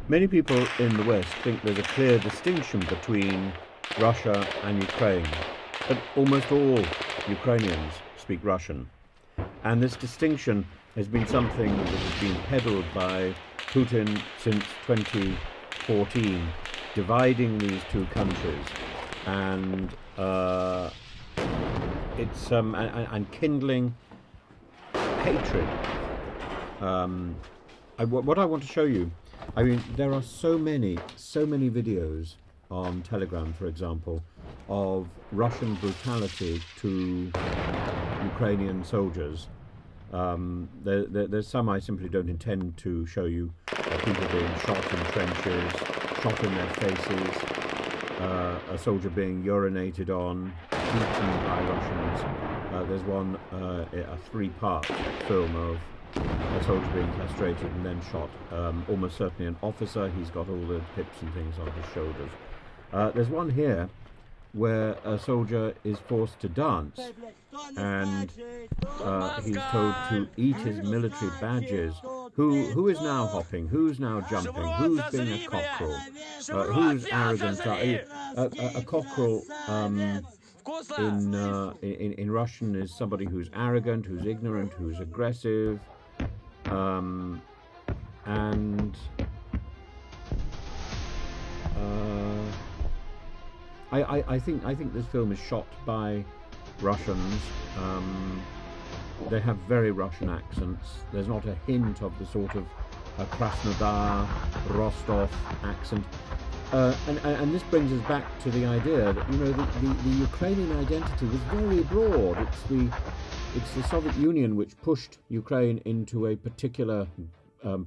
Many people in the West think there's a clear distinction between Russia and Ukraine, but almost all Ukrainians speak Russian. And this distinction has been something that has been peddled by Putin since 2014, dividing these two countries, and it's and kindling hatred. What I want to show you, I mean, there are so many videos on Telegram, for example, of Russian brutality to Ukrainian soldiers. There's some I simply don't intend to show you. People being shot in trenches, shot in their faces, a soldier being urinated on, beaten by Russians. There's one, a three-part film of a soldier being castrated and then shot. Almost certainly an officer. He's got all the pips and things on his shoulders. There's one here where a soldier is forced to dance, and he's told to eat his military badges. Who is now hopping? Who's now jumping? Who's being a cockerel? Who's arrogant? A cockerel in Russian is somebody who's arrogant, who's ignorant, who's aggressive, and I think this film is shot by Russians. They have very Russian accents. There's not a hint of the sort of Krasnodar, Rostov accent. And this brings us back to the idea that, you know, the Ukrainian identity was very broad. It's the Soviet Union which pushed Ukraine into a particular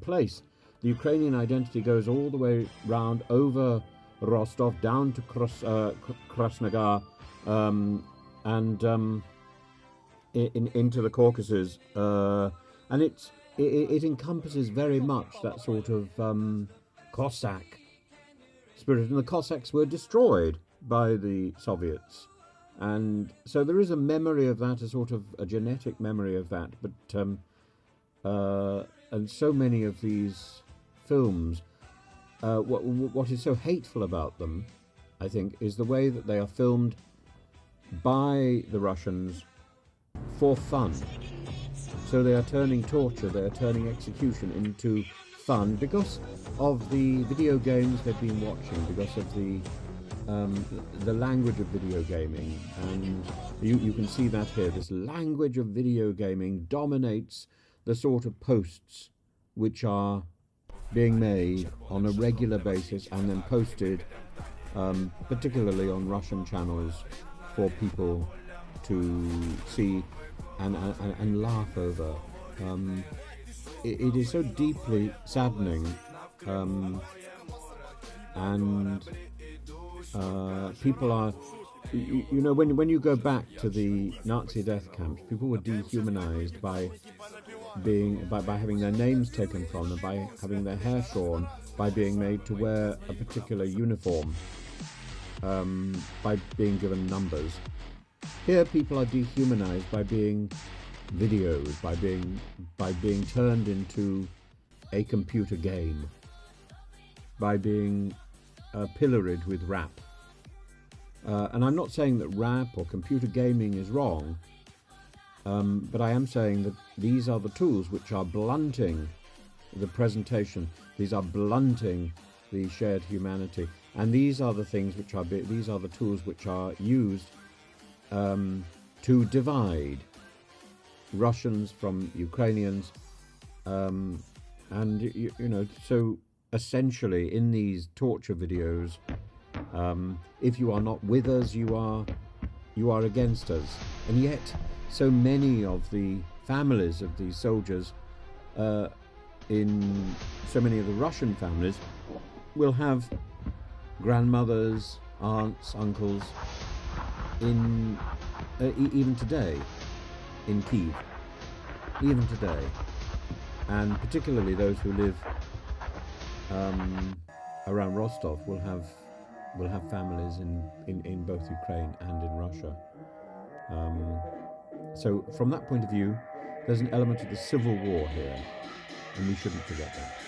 place. The Ukrainian identity goes all the way round over Rostov down to Krasnodar and into the Caucasus, and it encompasses very much that sort of Cossack spirit. And the Cossacks were destroyed by the Soviets, and so there is a memory of that, a sort of a genetic memory of that. But and so many of these films, what is so hateful about them, I think, is the way that they are filmed by the Russians for fun. So they are turning torture, they are turning execution into fun because of the video games they've been watching, because of the language of video gaming. And you can see that here. This language of video gaming dominates the sort of posts which are being made on a regular basis and then posted, particularly on Russian channels, for people to see and laugh over. It is so deeply saddening, and people are, you know, when you go back to the Nazi death camps, people were dehumanized by having their names taken from them, by having their hair shorn, by being made to wear a particular uniform, by being given numbers. Here people are dehumanized by being videoed, by being turned into a computer game, by being pilloried with rap. And I'm not saying that rap or computer gaming is wrong, but I am saying that these are the tools which are blunting the presentation. These are blunting the shared humanity, and these are the things which are these are the tools which are used to divide Russians from Ukrainians, and you know, so essentially in these torture videos, if you are not with us, you are against us. And yet so many of the families of these soldiers, in so many of the Russian families, will have grandmothers, aunts, uncles in even today in Kyiv, even today, and particularly those who live around Rostov will have families in both Ukraine and in Russia. So from that point of view, there's an element of the civil war here, and we shouldn't forget that.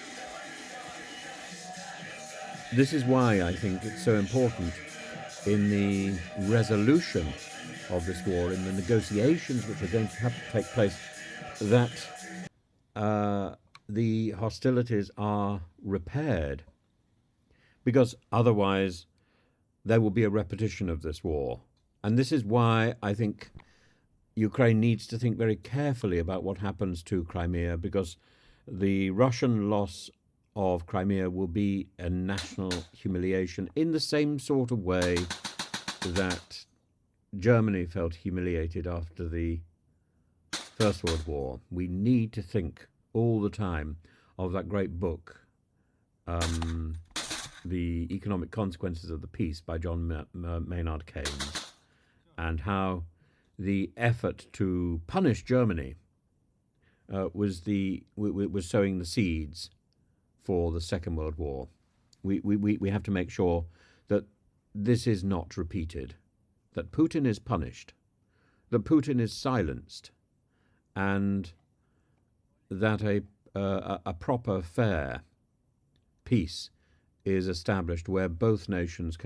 this is why I think it's so important in the resolution of this war, in the negotiations which are going to have to take place, that the hostilities are repaired, because otherwise there will be a repetition of this war. And this is why I think Ukraine needs to think very carefully about what happens to Crimea, because the Russian loss of Crimea will be a national humiliation in the same sort of way that Germany felt humiliated after the First World War. We need to think all the time of that great book, The Economic Consequences of the Peace by John Maynard Keynes, and how the effort to punish Germany was sowing the seeds for the Second World War. We have to make sure that this is not repeated, that Putin is punished, that Putin is silenced, and that a proper, fair peace is established where both nations